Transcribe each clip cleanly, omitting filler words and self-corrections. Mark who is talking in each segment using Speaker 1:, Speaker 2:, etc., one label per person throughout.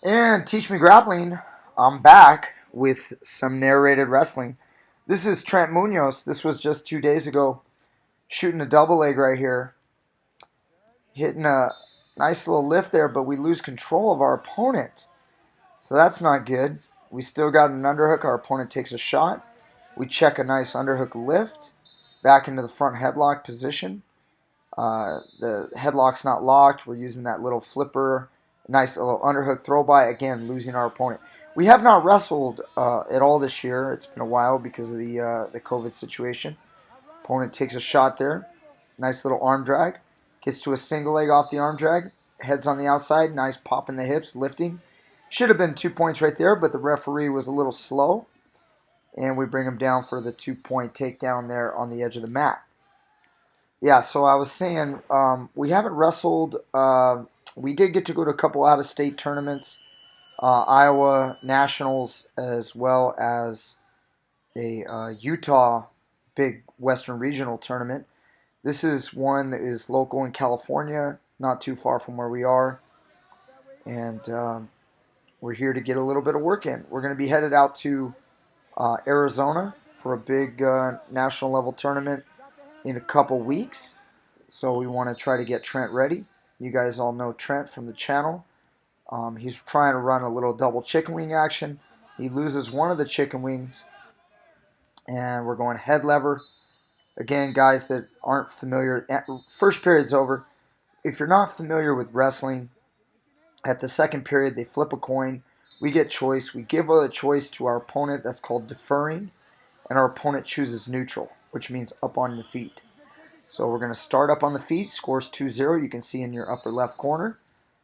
Speaker 1: And Teach Me Grappling, I'm back with some narrated wrestling. This is Trent Munoz. This was just 2 days ago. Shooting a double leg right here. Hitting a nice little lift there, but we lose control of our opponent. So that's not good. We still got an underhook. Our opponent takes a shot. We check a nice underhook lift. Back into the front headlock position. The headlock's not locked. We're using that little flipper. Nice little underhook throw by. Again, losing our opponent. We have not wrestled at all this year. It's been a while because of the COVID situation. Opponent takes a shot there. Nice little arm drag. Gets to a single leg off the arm drag. Heads on the outside. Nice pop in the hips. Lifting. Should have been 2 points right there, but the referee was a little slow. And we bring him down for the 2-point takedown there on the edge of the mat. Yeah, so I was saying we haven't wrestled. We did get to go to a couple out-of-state tournaments, Iowa Nationals, as well as a Utah big Western Regional tournament. This is one that is local in California, not too far from where we are. And we're here to get a little bit of work in. We're going to be headed out to Arizona for a big national level tournament in a couple weeks. So we want to try to get Trent ready. You guys all know Trent from the channel. He's trying to run a little double chicken wing action. He loses one of the chicken wings. And we're going head lever. Again, guys that aren't familiar, first period's over. If you're not familiar with wrestling, at the second period, they flip a coin. We get choice. We give a choice to our opponent. That's called deferring. And our opponent chooses neutral, which means up on your feet. So we're going to start up on the feet. Scores 2-0. You can see in your upper left corner.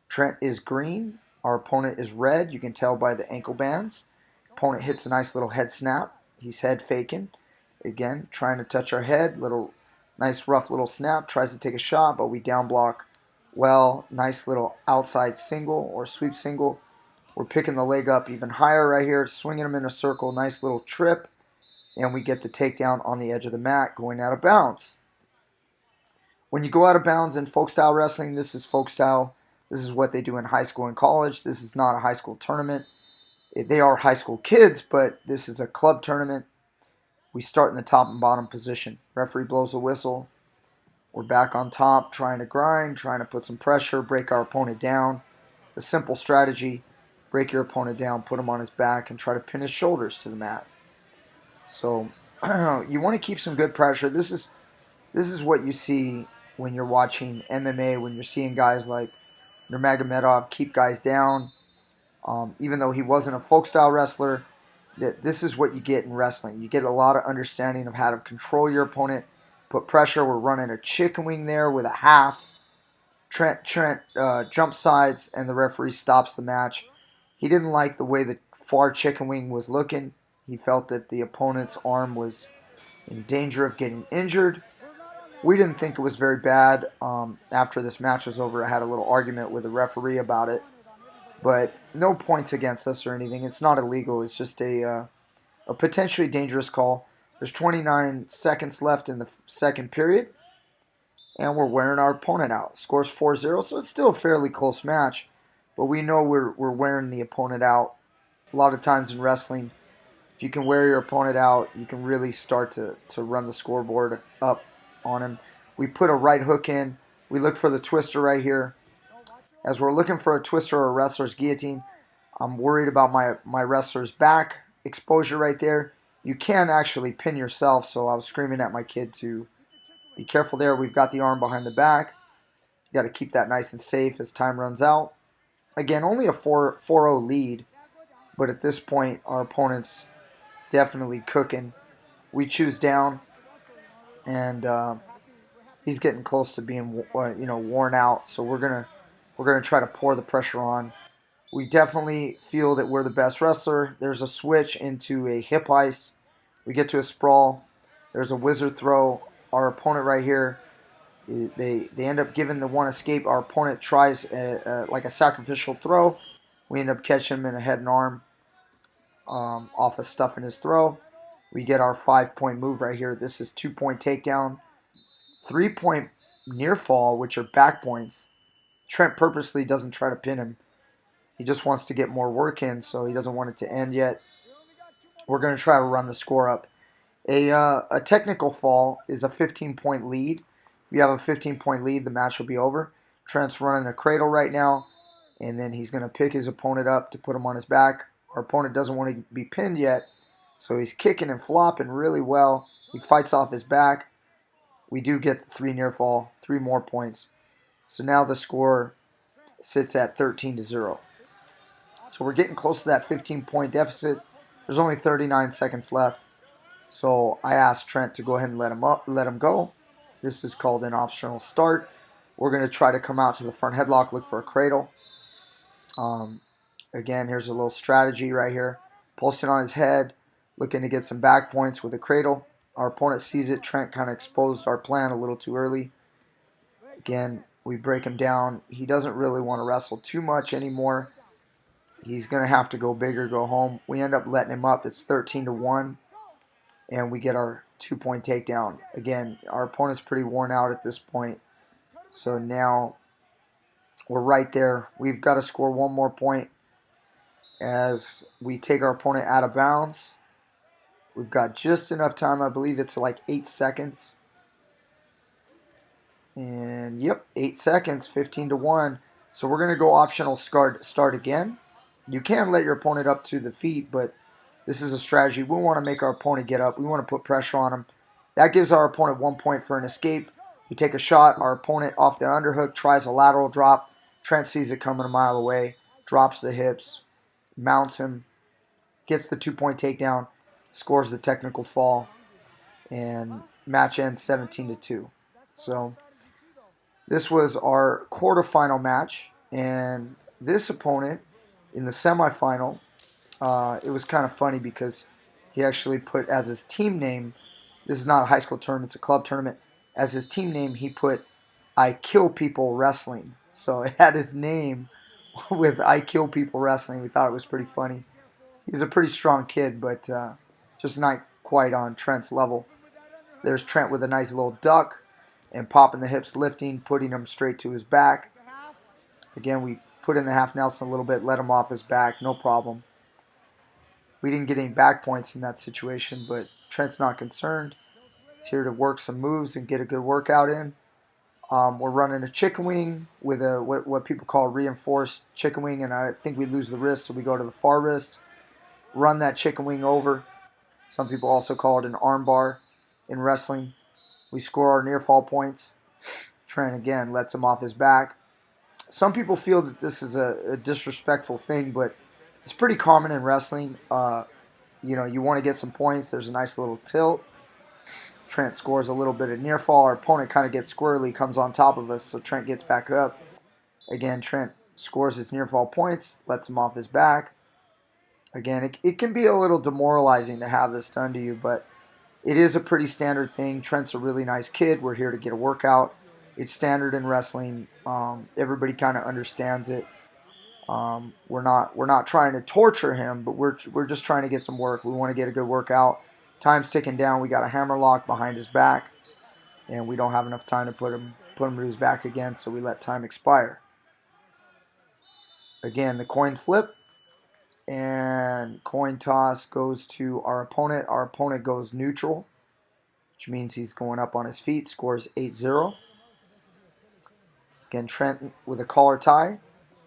Speaker 1: Trent is green. Our opponent is red. You can tell by the ankle bands. Opponent hits a nice little head snap. He's head faking. Again, trying to touch our head. Little nice rough little snap. Tries to take a shot, but we down block well. Nice little outside single or sweep single. We're picking the leg up even higher right here. Swinging him in a circle. Nice little trip. And we get the takedown on the edge of the mat going out of bounds. When you go out of bounds in folk style wrestling, this is folk style. This is what they do in high school and college. This is not a high school tournament. They are high school kids, but this is a club tournament. We start in the top and bottom position. Referee blows the whistle. We're back on top, trying to grind, trying to put some pressure, break our opponent down. A simple strategy, break your opponent down, put him on his back, and try to pin his shoulders to the mat. So you want to keep some good pressure. This is what you see when you're watching MMA, when you're seeing guys like Nurmagomedov keep guys down. Even though he wasn't a folk style wrestler, this is what you get in wrestling. You get a lot of understanding of how to control your opponent, put pressure. We're running a chicken wing there with a half. Trent jump sides, and the referee stops the match. He didn't like the way the far chicken wing was looking. He felt that the opponent's arm was in danger of getting injured. We didn't think it was very bad. After this match was over, I had a little argument with the referee about it. But no points against us or anything. It's not illegal. It's just a potentially dangerous call. There's 29 seconds left in the second period. And we're wearing our opponent out. Scores 4-0, so it's still a fairly close match. But we know we're wearing the opponent out. A lot of times in wrestling, if you can wear your opponent out, you can really start to run the scoreboard up on him. We put a right hook in. We look for the twister right here. As we're looking for a twister or a wrestler's guillotine, I'm worried about my wrestler's back exposure right there. You can actually pin yourself, so I was screaming at my kid to be careful there. We've got the arm behind the back. You got to keep that nice and safe as time runs out. Again, only a 4-0 lead, but at this point, our opponent's definitely cooking. We choose down, and he's getting close to being worn out. So we're gonna try to pour the pressure on. We definitely feel that we're the best wrestler. There's a switch into a hip ice. We get to a sprawl. There's a wizard throw. Our opponent right here, they end up giving the one escape. Our opponent tries like a sacrificial throw. We end up catching him in a head and arm off a stuff in his throw. We get our 5-point move right here. This is 2-point takedown. 3-point near fall, which are back points. Trent purposely doesn't try to pin him. He just wants to get more work in, so he doesn't want it to end yet. We're going to try to run the score up. A technical fall is a 15-point lead. If you have a 15-point lead, the match will be over. Trent's running a cradle right now, and then he's going to pick his opponent up to put him on his back. Our opponent doesn't want to be pinned yet, so he's kicking and flopping really well. He fights off his back. We do get the 3 near fall, 3 more points. So now the score sits at 13-0. So we're getting close to that 15-point deficit. There's only 39 seconds left. So I asked Trent to go ahead and let him go. This is called an optional start. We're going to try to come out to the front headlock, look for a cradle. Again, here's a little strategy right here. Pulsing on his head, looking to get some back points with a cradle. Our opponent sees it. Trent kind of exposed our plan a little too early. Again, we break him down. He doesn't really want to wrestle too much anymore. He's going to have to go big or go home. We end up letting him up. It's 13-1, and we get our 2-point takedown. Again, our opponent's pretty worn out at this point. So now we're right there. We've got to score 1 more point as we take our opponent out of bounds. We've got just enough time. I believe it's like 8 seconds. And yep, 8 seconds, 15-1. So we're going to go optional start again. You can let your opponent up to the feet, but this is a strategy. We want to make our opponent get up. We want to put pressure on him. That gives our opponent 1 point for an escape. We take a shot. Our opponent off the underhook tries a lateral drop. Trent sees it coming a mile away, drops the hips, mounts him, gets the 2-point takedown, scores the technical fall, and match ends 17-2. So this was our quarterfinal match, and this opponent in the semifinal, it was kind of funny because he actually put as his team name, this is not a high school tournament, it's a club tournament, as his team name he put I Kill People Wrestling. So it had his name with I Kill People Wrestling. We thought it was pretty funny. He's a pretty strong kid, but just not quite on Trent's level. There's Trent with a nice little duck and popping the hips, lifting, putting him straight to his back. Again, we put in the half Nelson a little bit, let him off his back, no problem. We didn't get any back points in that situation, but Trent's not concerned. He's here to work some moves and get a good workout in. We're running a chicken wing with a what people call reinforced chicken wing, and I think we lose the wrist, so we go to the far wrist, run that chicken wing over. Some people also call it an arm bar in wrestling. We score our near fall points. Trent again lets him off his back. Some people feel that this is a disrespectful thing, but it's pretty common in wrestling. You want to get some points. There's a nice little tilt. Trent scores a little bit of near fall. Our opponent kind of gets squirrely, comes on top of us, so Trent gets back up. Again, Trent scores his near fall points, lets him off his back. Again, it can be a little demoralizing to have this done to you, but it is a pretty standard thing. Trent's a really nice kid. We're here to get a workout. It's standard in wrestling. Everybody kind of understands it. We're not trying to torture him, but we're just trying to get some work. We want to get a good workout. Time's ticking down. We got a hammer lock behind his back, and we don't have enough time to put him to his back again, so we let time expire. Again, the coin flip, and coin toss goes to our opponent. Our opponent goes neutral, which means he's going up on his feet, scores 8-0. Again, Trent with a collar tie.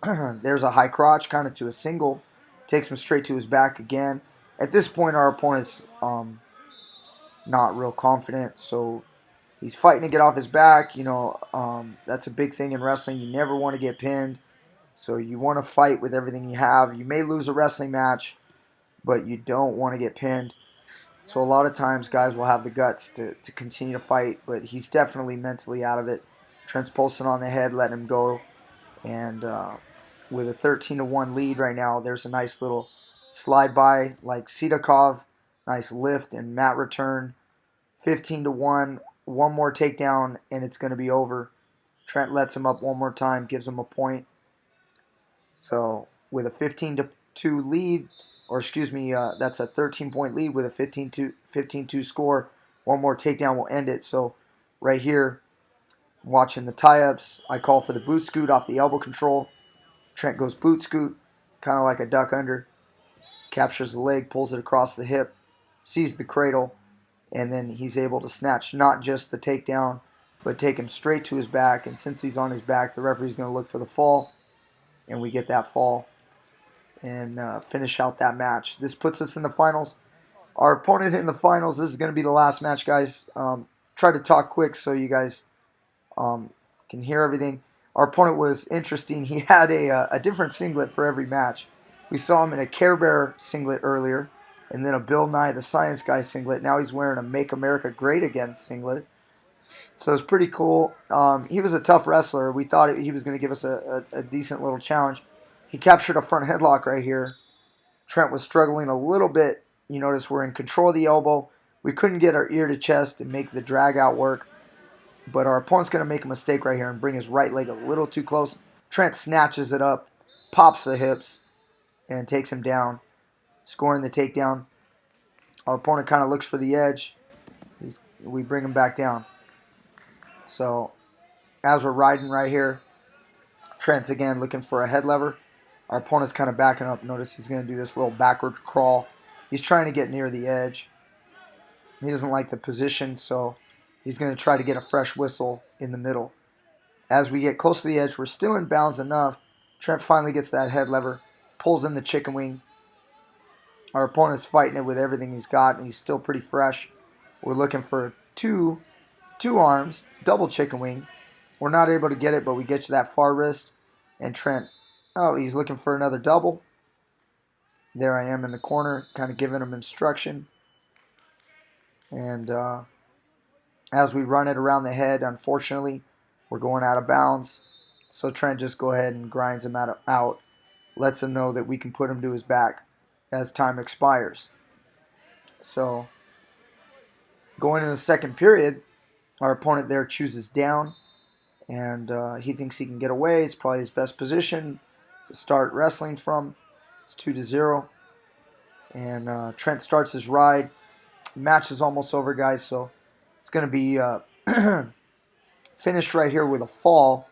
Speaker 1: There's a high crotch, kind of to a single. Takes him straight to his back again. At this point, our opponent's not real confident, so he's fighting to get off his back. That's a big thing in wrestling. You never want to get pinned, so you want to fight with everything you have. You may lose a wrestling match, but you don't want to get pinned. So a lot of times, guys will have the guts to continue to fight, but he's definitely mentally out of it. Trent's pulsing on the head, letting him go, and with a 13-1 lead right now, there's a nice little slide by like Sidakov, nice lift and mat return. 15-1, one more takedown, and it's going to be over. Trent lets him up one more time, gives him a point. So with a 15-2 lead, that's a 13-point lead with a 15-2 score. One more takedown will end it. So right here, watching the tie-ups, I call for the boot scoot off the elbow control. Trent goes boot scoot, kind of like a duck under. Captures the leg, pulls it across the hip, sees the cradle, and then he's able to snatch not just the takedown, but take him straight to his back. And since he's on his back, the referee's going to look for the fall, and we get that fall and finish out that match. This puts us in the finals. Our opponent in the finals, this is going to be the last match, guys. Try to talk quick so you guys can hear everything. Our opponent was interesting. He had a different singlet for every match. We saw him in a Care Bear singlet earlier, and then a Bill Nye the Science Guy singlet. Now he's wearing a Make America Great Again singlet. So it's pretty cool. He was a tough wrestler. We thought he was going to give us a decent little challenge. He captured a front headlock right here. Trent was struggling a little bit. You notice we're in control of the elbow. We couldn't get our ear to chest and make the drag out work. But our opponent's going to make a mistake right here and bring his right leg a little too close. Trent snatches it up, pops the hips, and takes him down, scoring the takedown. Our opponent kind of looks for the edge. We bring him back down. So as we're riding right here, Trent's again looking for a head lever. Our opponent's kind of backing up. Notice he's going to do this little backward crawl. He's trying to get near the edge. He doesn't like the position, so he's going to try to get a fresh whistle in the middle. As we get close to the edge, we're still in bounds enough. Trent finally gets that head lever, pulls in the chicken wing. Our opponent's fighting it with everything he's got, and he's still pretty fresh. We're looking for two arms, double chicken wing. We're not able to get it, but we get to that far wrist. And Trent, he's looking for another double. There I am in the corner, kind of giving him instruction. And as we run it around the head, unfortunately, we're going out of bounds. So Trent just go ahead and grinds him out, lets him know that we can put him to his back as time expires. So going into the second period, our opponent there chooses down, and he thinks he can get away. It's probably his best position to start wrestling from. It's 2-0, and Trent starts his ride. Match is almost over, guys, so it's going to be finished right here with a fall.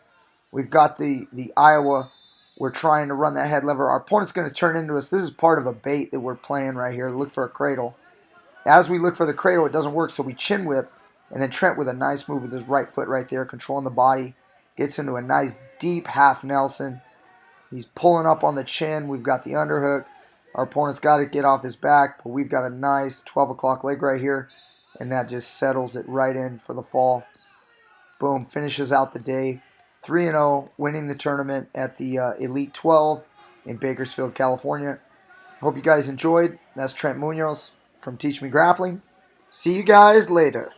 Speaker 1: We've got the Iowa. We're trying to run that head lever. Our opponent's going to turn into us. This is part of a bait that we're playing right here. Look for a cradle. As we look for the cradle, it doesn't work, so we chin whip. And then Trent with a nice move with his right foot right there, controlling the body. Gets into a nice deep half Nelson. He's pulling up on the chin. We've got the underhook. Our opponent's got to get off his back, but we've got a nice 12 o'clock leg right here. And that just settles it right in for the fall. Boom, finishes out the day. 3-0, winning the tournament at the Elite 12 in Bakersfield, California. Hope you guys enjoyed. That's Trent Munoz from Teach Me Grappling. See you guys later.